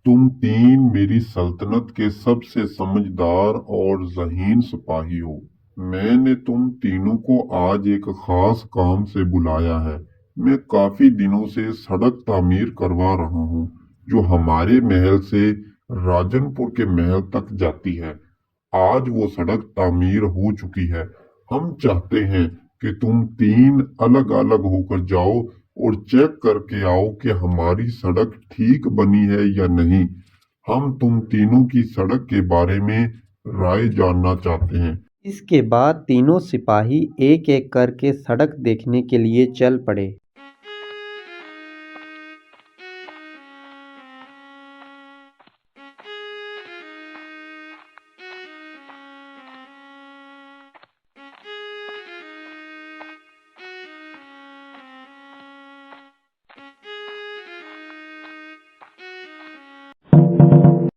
तुम तीन मेरी सल्तनत के सबसे समझदार और ज़हीन सिपाही हो। मैंने तुम तीनों को आज एक खास काम से बुलाया है। मैं काफी दिनों से सड़क तामीर करवा रहा हूँ जो हमारे महल से राजनपुर के महल तक जाती है। आज वो सड़क तामीर हो चुकी है। हम चाहते हैं कि तुम तीन अलग अलग होकर जाओ और चेक करके आओ कि हमारी सड़क ठीक बनी है या नहीं। हम तुम तीनों की सड़क के बारे में राय जानना चाहते हैं। इसके बाद तीनों सिपाही एक एक करके सड़क देखने के लिए चल पड़े।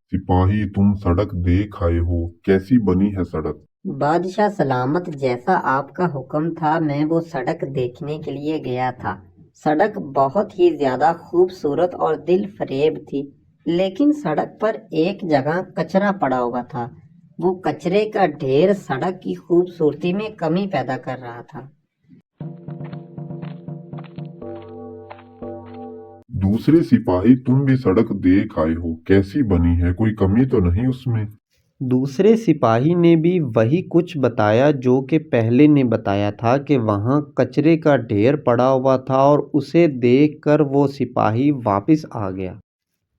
सिपाही, तुम सड़क देख आए हो, कैसी बनी है सड़क? बादशाह सलामत, जैसा आपका हुक्म था मैं वो सड़क देखने के लिए गया था। सड़क बहुत ही ज्यादा खूबसूरत और दिल फरेब थी, लेकिन सड़क पर एक जगह कचरा पड़ा हुआ था। वो कचरे का ढेर सड़क की खूबसूरती में कमी पैदा कर रहा था। दूसरे सिपाही, तुम भी सड़क देख आए हो, कैसी बनी है? कोई कमी तो नहीं उसमें? दूसरे सिपाही ने भी वही कुछ बताया जो कि पहले ने बताया था कि वहाँ कचरे का ढेर पड़ा हुआ था, और उसे देखकर वो सिपाही वापस आ गया।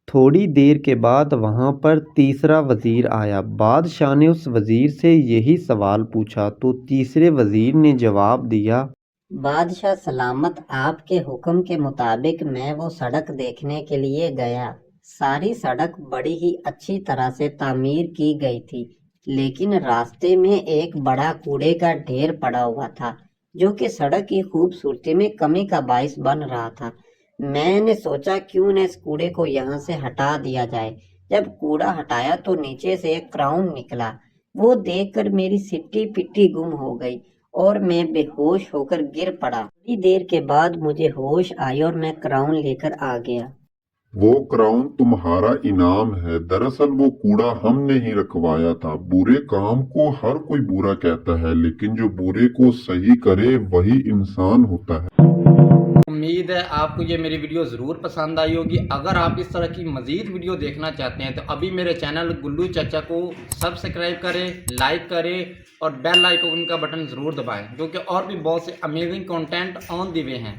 थोड़ी देर के बाद वहाँ पर तीसरा वजीर आया। बादशाह ने उस वजीर से यही सवाल पूछा तो तीसरे वजीर ने जवाब दिया, बादशाह सलामत, आपके हुक्म के मुताबिक मैं वो सड़क देखने के लिए गया। सारी सड़क बड़ी ही अच्छी तरह से तामीर की गई थी, लेकिन रास्ते में एक बड़ा कूड़े का ढेर पड़ा हुआ था जो कि सड़क की खूबसूरती में कमी का बाइस बन रहा था। मैंने सोचा क्यों न इस कूड़े को यहाँ से हटा दिया जाए। जब कूड़ा हटाया तो नीचे से एक क्राउन निकला। वो देखकर मेरी सिट्टी पिट्टी गुम हो गई और मैं बेहोश होकर गिर पड़ा। थोड़ी देर के बाद मुझे होश आई और मैं क्राउन लेकर आ गया। वो क्राउन तुम्हारा इनाम है। दरअसल वो कूड़ा हमने ही रखवाया था। बुरे काम को हर कोई बुरा कहता है, लेकिन जो बुरे को सही करे वही इंसान होता है। उम्मीद है आपको ये मेरी वीडियो ज़रूर पसंद आई होगी। अगर आप इस तरह की मज़ीद वीडियो देखना चाहते हैं तो अभी मेरे चैनल गुल्लू चाचा को सब्सक्राइब करें, लाइक करें और बेल आइकन का बटन ज़रूर दबाएं, क्योंकि और भी बहुत से अमेजिंग कंटेंट ऑन दी वे हैं।